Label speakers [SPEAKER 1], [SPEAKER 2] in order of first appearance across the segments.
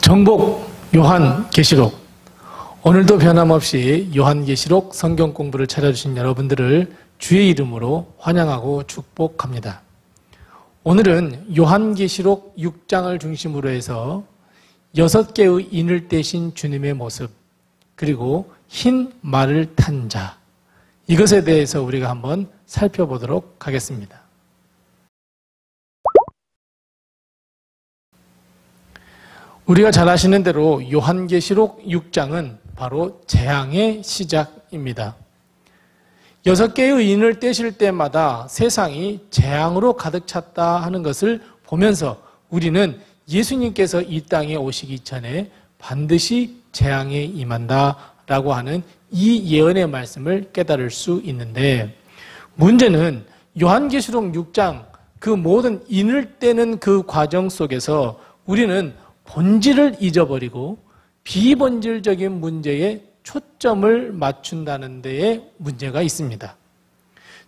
[SPEAKER 1] 정복 요한계시록. 오늘도 변함없이 요한계시록 성경 공부를 찾아주신 여러분들을 주의 이름으로 환영하고 축복합니다. 오늘은 요한계시록 6장을 중심으로 해서 6개의 인을 떼신 주님의 모습, 그리고 흰 말을 탄 자, 이것에 대해서 우리가 한번 살펴보도록 하겠습니다. 우리가 잘 아시는 대로 요한계시록 6장은 바로 재앙의 시작입니다. 6개의 인을 떼실 때마다 세상이 재앙으로 가득 찼다 하는 것을 보면서 우리는 예수님께서 이 땅에 오시기 전에 반드시 재앙에 임한다라고 하는 이 예언의 말씀을 깨달을 수 있는데, 문제는 요한계시록 6장 그 모든 인을 떼는 그 과정 속에서 우리는 본질을 잊어버리고 비본질적인 문제에 초점을 맞춘다는 데에 문제가 있습니다.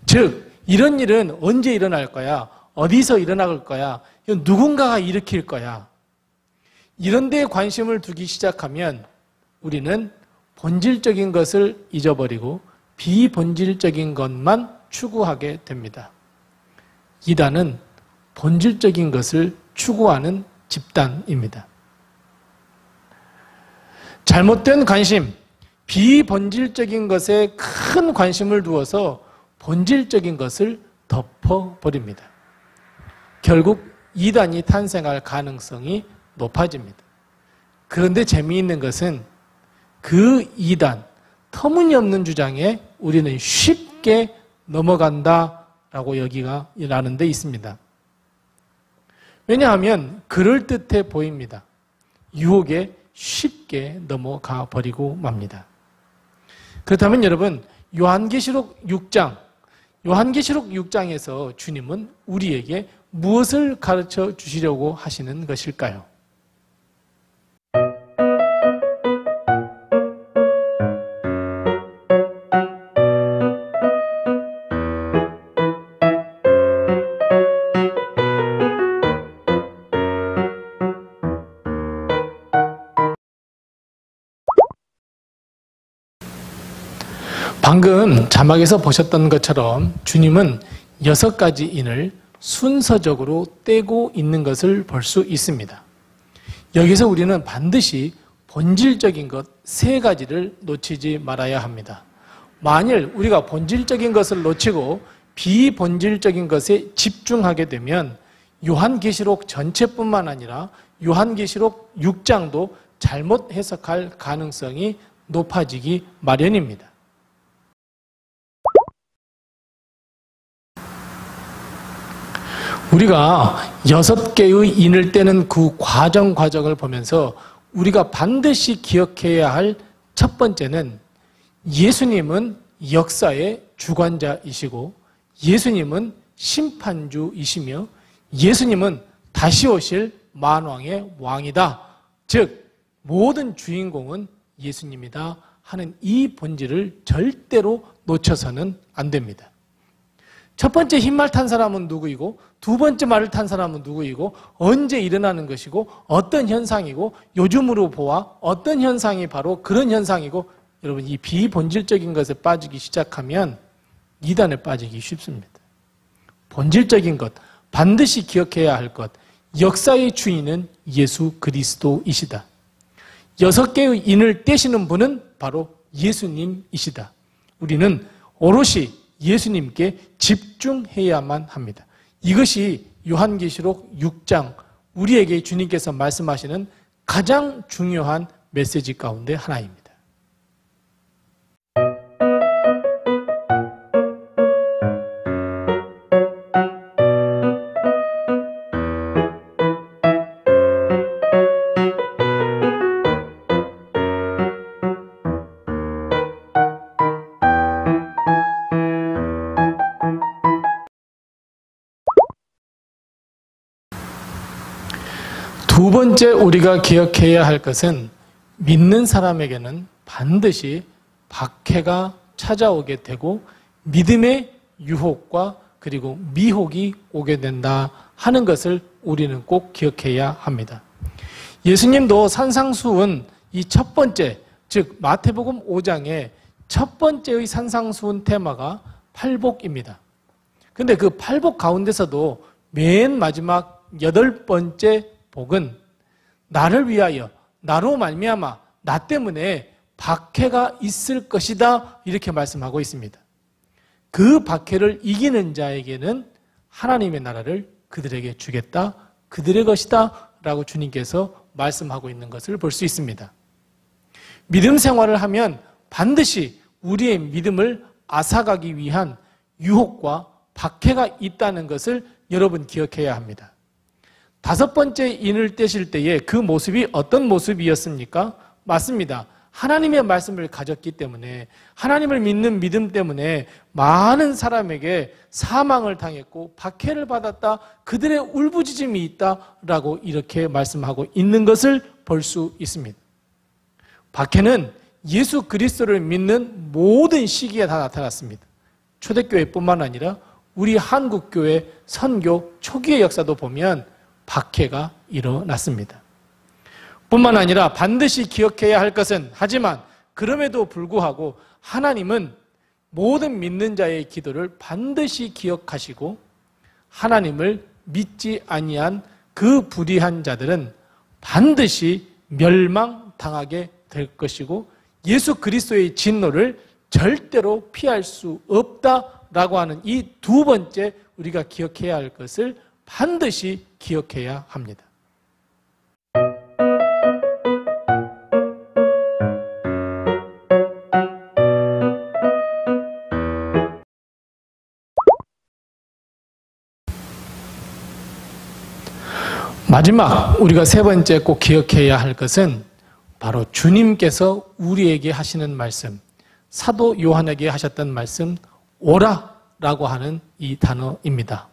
[SPEAKER 1] 즉, 이런 일은 언제 일어날 거야? 어디서 일어날 거야? 누군가가 일으킬 거야? 이런 데에 관심을 두기 시작하면 우리는 본질적인 것을 잊어버리고 비본질적인 것만 추구하게 됩니다. 이단은 본질적인 것을 추구하는 집단입니다. 잘못된 관심, 비본질적인 것에 큰 관심을 두어서 본질적인 것을 덮어버립니다. 결국 이단이 탄생할 가능성이 높아집니다. 그런데 재미있는 것은 그 이단, 터무니없는 주장에 우리는 쉽게 넘어간다라고 여기가 라는 데 있습니다. 왜냐하면 그럴듯해 보입니다. 유혹에 쉽게 넘어가 버리고 맙니다. 그렇다면 여러분, 요한계시록 6장에서 주님은 우리에게 무엇을 가르쳐 주시려고 하시는 것일까요? 방금 자막에서 보셨던 것처럼 주님은 6가지 인을 순서적으로 떼고 있는 것을 볼 수 있습니다. 여기서 우리는 반드시 본질적인 것 3가지를 놓치지 말아야 합니다. 만일 우리가 본질적인 것을 놓치고 비본질적인 것에 집중하게 되면 요한계시록 전체뿐만 아니라 요한계시록 6장도 잘못 해석할 가능성이 높아지기 마련입니다. 우리가 6개의 인을 떼는 그 과정을 보면서 우리가 반드시 기억해야 할 첫 번째는 예수님은 역사의 주관자이시고 예수님은 심판주이시며 예수님은 다시 오실 만왕의 왕이다. 즉, 모든 주인공은 예수님이다 하는 이 본질을 절대로 놓쳐서는 안 됩니다. 첫 번째 흰말 탄 사람은 누구이고, 두 번째 말을 탄 사람은 누구이고, 언제 일어나는 것이고, 어떤 현상이고, 요즘으로 보아 어떤 현상이 바로 그런 현상이고, 여러분, 이 비본질적인 것에 빠지기 시작하면 이단에 빠지기 쉽습니다. 본질적인 것, 반드시 기억해야 할 것, 역사의 주인은 예수 그리스도이시다. 6개의 인을 떼시는 분은 바로 예수님이시다. 우리는 오롯이 예수님께 집중해야만 합니다. 이것이 요한계시록 6장 우리에게 주님께서 말씀하시는 가장 중요한 메시지 가운데 하나입니다. 두 번째 우리가 기억해야 할 것은 믿는 사람에게는 반드시 박해가 찾아오게 되고 믿음의 유혹과 그리고 미혹이 오게 된다 하는 것을 우리는 꼭 기억해야 합니다. 예수님도 산상수훈 이 첫 번째, 즉 마태복음 5장의 첫 번째의 산상수훈 테마가 팔복입니다. 근데 그 팔복 가운데서도 맨 마지막 8번째 복은 나를 위하여, 나로 말미암아, 나 때문에 박해가 있을 것이다, 이렇게 말씀하고 있습니다. 그 박해를 이기는 자에게는 하나님의 나라를 그들에게 주겠다, 그들의 것이다 라고 주님께서 말씀하고 있는 것을 볼 수 있습니다. 믿음 생활을 하면 반드시 우리의 믿음을 앗아가기 위한 유혹과 박해가 있다는 것을 여러분 기억해야 합니다. 5번째 인을 떼실 때에 그 모습이 어떤 모습이었습니까? 맞습니다. 하나님의 말씀을 가졌기 때문에, 하나님을 믿는 믿음 때문에 많은 사람에게 사망을 당했고 박해를 받았다, 그들의 울부짖음이 있다라고 이렇게 말씀하고 있는 것을 볼 수 있습니다. 박해는 예수 그리스도를 믿는 모든 시기에 다 나타났습니다. 초대교회뿐만 아니라 우리 한국교회 선교 초기의 역사도 보면 박해가 일어났습니다. 뿐만 아니라 반드시 기억해야 할 것은, 하지만 그럼에도 불구하고 하나님은 모든 믿는 자의 기도를 반드시 기억하시고 하나님을 믿지 아니한 그 불의한 자들은 반드시 멸망당하게 될 것이고 예수 그리스도의 진노를 절대로 피할 수 없다라고 하는 이 2번째 우리가 기억해야 할 것을 반드시 기억해야 합니다. 마지막 우리가 3번째 꼭 기억해야 할 것은 바로 주님께서 우리에게 하시는 말씀, 사도 요한에게 하셨던 말씀, 오라라고 하는 이 단어입니다.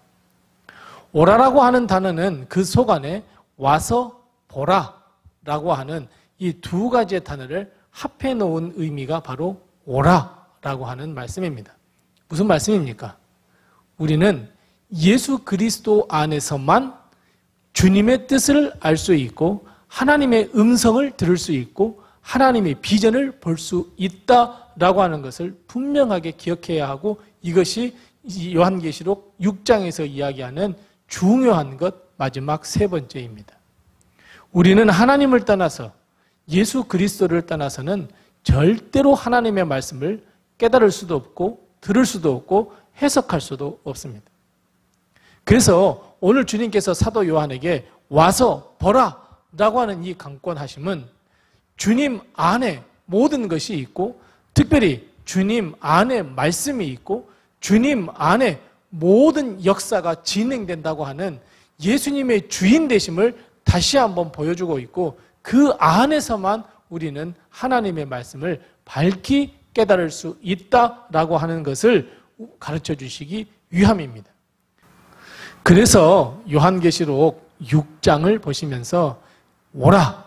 [SPEAKER 1] 오라라고 하는 단어는 그 속 안에 와서 보라라고 하는 이 2가지의 단어를 합해 놓은 의미가 바로 오라라고 하는 말씀입니다. 무슨 말씀입니까? 우리는 예수 그리스도 안에서만 주님의 뜻을 알 수 있고 하나님의 음성을 들을 수 있고 하나님의 비전을 볼 수 있다라고 하는 것을 분명하게 기억해야 하고, 이것이 요한계시록 6장에서 이야기하는 중요한 것 마지막 3번째입니다. 우리는 하나님을 떠나서 예수 그리스도를 떠나서는 절대로 하나님의 말씀을 깨달을 수도 없고 들을 수도 없고 해석할 수도 없습니다. 그래서 오늘 주님께서 사도 요한에게 와서 보라 라고 하는 이 강권하심은 주님 안에 모든 것이 있고, 특별히 주님 안에 말씀이 있고 주님 안에 모든 역사가 진행된다고 하는 예수님의 주인 되심을 다시 한번 보여주고 있고, 그 안에서만 우리는 하나님의 말씀을 밝히 깨달을 수 있다라고 하는 것을 가르쳐 주시기 위함입니다. 그래서 요한계시록 6장을 보시면서 오라,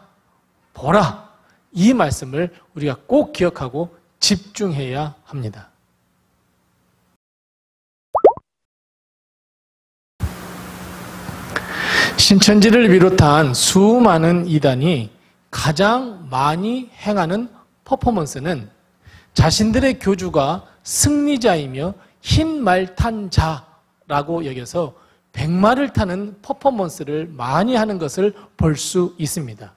[SPEAKER 1] 보라, 이 말씀을 우리가 꼭 기억하고 집중해야 합니다. 신천지를 비롯한 수많은 이단이 가장 많이 행하는 퍼포먼스는 자신들의 교주가 승리자이며 흰 말 탄 자라고 여겨서 백마를 타는 퍼포먼스를 많이 하는 것을 볼 수 있습니다.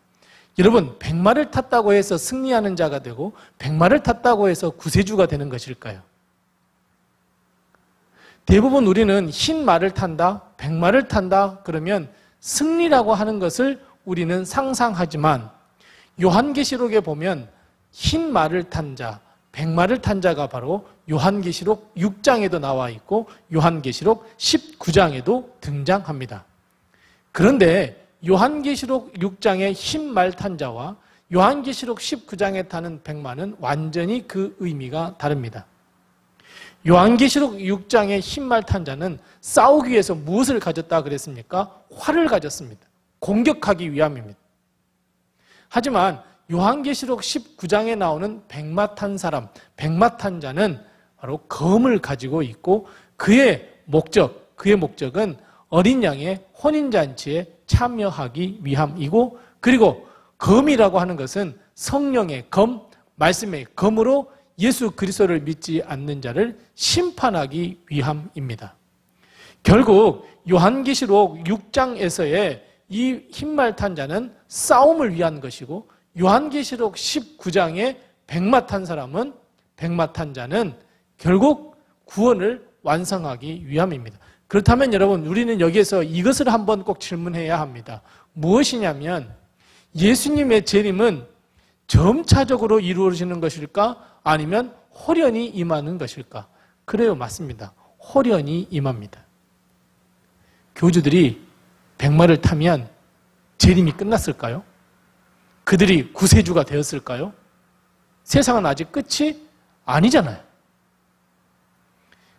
[SPEAKER 1] 여러분, 백마를 탔다고 해서 승리하는 자가 되고 백마를 탔다고 해서 구세주가 되는 것일까요? 대부분 우리는 흰 말을 탄다, 백마를 탄다 그러면 승리라고 하는 것을 우리는 상상하지만, 요한계시록에 보면 흰 말을 탄 자, 백마를 탄 자가 바로 요한계시록 6장에도 나와 있고 요한계시록 19장에도 등장합니다. 그런데 요한계시록 6장의 흰 말 탄 자와 요한계시록 19장에 타는 백마는 완전히 그 의미가 다릅니다. 요한계시록 6장의 흰 말 탄 자는 싸우기 위해서 무엇을 가졌다 그랬습니까? 활을 가졌습니다. 공격하기 위함입니다. 하지만 요한계시록 19장에 나오는 백마 탄 사람, 백마 탄 자는 바로 검을 가지고 있고 그의 목적은 어린 양의 혼인잔치에 참여하기 위함이고, 그리고 검이라고 하는 것은 성령의 검, 말씀의 검으로 예수 그리스도를 믿지 않는 자를 심판하기 위함입니다. 결국 요한계시록 6장에서의 이 흰말 탄 자는 싸움을 위한 것이고, 요한계시록 19장에 백마 탄 사람은, 백마 탄 자는 결국 구원을 완성하기 위함입니다. 그렇다면 여러분, 우리는 여기에서 이것을 한번 꼭 질문해야 합니다. 무엇이냐면, 예수님의 재림은 점차적으로 이루어지는 것일까? 아니면 호련히 임하는 것일까? 그래요, 맞습니다. 호련히 임합니다. 교주들이 백마를 타면 재림이 끝났을까요? 그들이 구세주가 되었을까요? 세상은 아직 끝이 아니잖아요.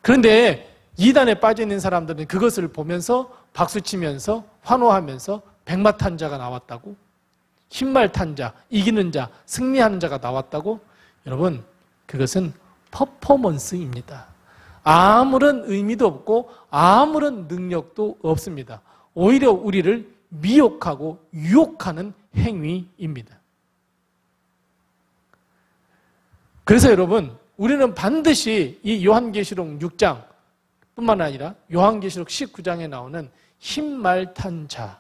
[SPEAKER 1] 그런데 이단에 빠져 있는 사람들은 그것을 보면서 박수치면서 환호하면서 백마 탄 자가 나왔다고, 흰말 탄 자, 이기는 자, 승리하는 자가 나왔다고. 여러분, 그것은 퍼포먼스입니다. 아무런 의미도 없고 아무런 능력도 없습니다. 오히려 우리를 미혹하고 유혹하는 행위입니다. 그래서 여러분, 우리는 반드시 이 요한계시록 6장 뿐만 아니라 요한계시록 19장에 나오는 흰말 탄 자,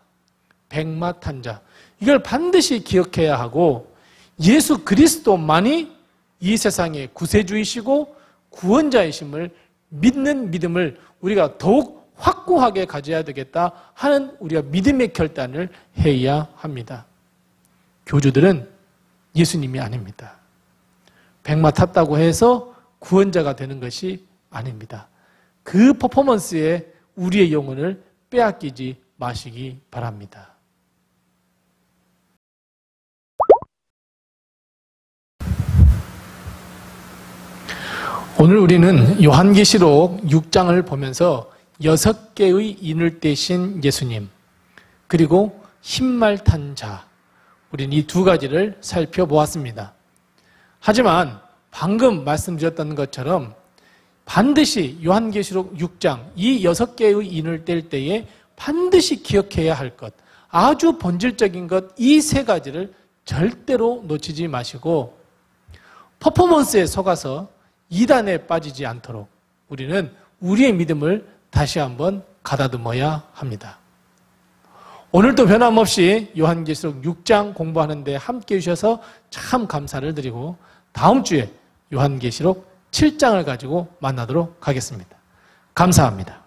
[SPEAKER 1] 백마 탄 자, 이걸 반드시 기억해야 하고, 예수 그리스도만이 이 세상의 구세주이시고 구원자이심을 믿는 믿음을 우리가 더욱 확고하게 가져야 되겠다 하는 우리가 믿음의 결단을 해야 합니다. 교주들은 예수님이 아닙니다. 백마 탔다고 해서 구원자가 되는 것이 아닙니다. 그 퍼포먼스에 우리의 영혼을 빼앗기지 마시기 바랍니다. 오늘 우리는 요한계시록 6장을 보면서 6개의 인을 떼신 예수님, 그리고 흰말 탄 자, 우리는 이 두 가지를 살펴보았습니다. 하지만 방금 말씀드렸던 것처럼 반드시 요한계시록 6장 이 6개의 인을 뗄 때에 반드시 기억해야 할 것, 아주 본질적인 것, 이 세 가지를 절대로 놓치지 마시고 퍼포먼스에 속아서 이단에 빠지지 않도록 우리는 우리의 믿음을 다시 한번 가다듬어야 합니다. 오늘도 변함없이 요한계시록 6장 공부하는데 함께해 주셔서 참 감사를 드리고, 다음 주에 요한계시록 7장을 가지고 만나도록 하겠습니다. 감사합니다.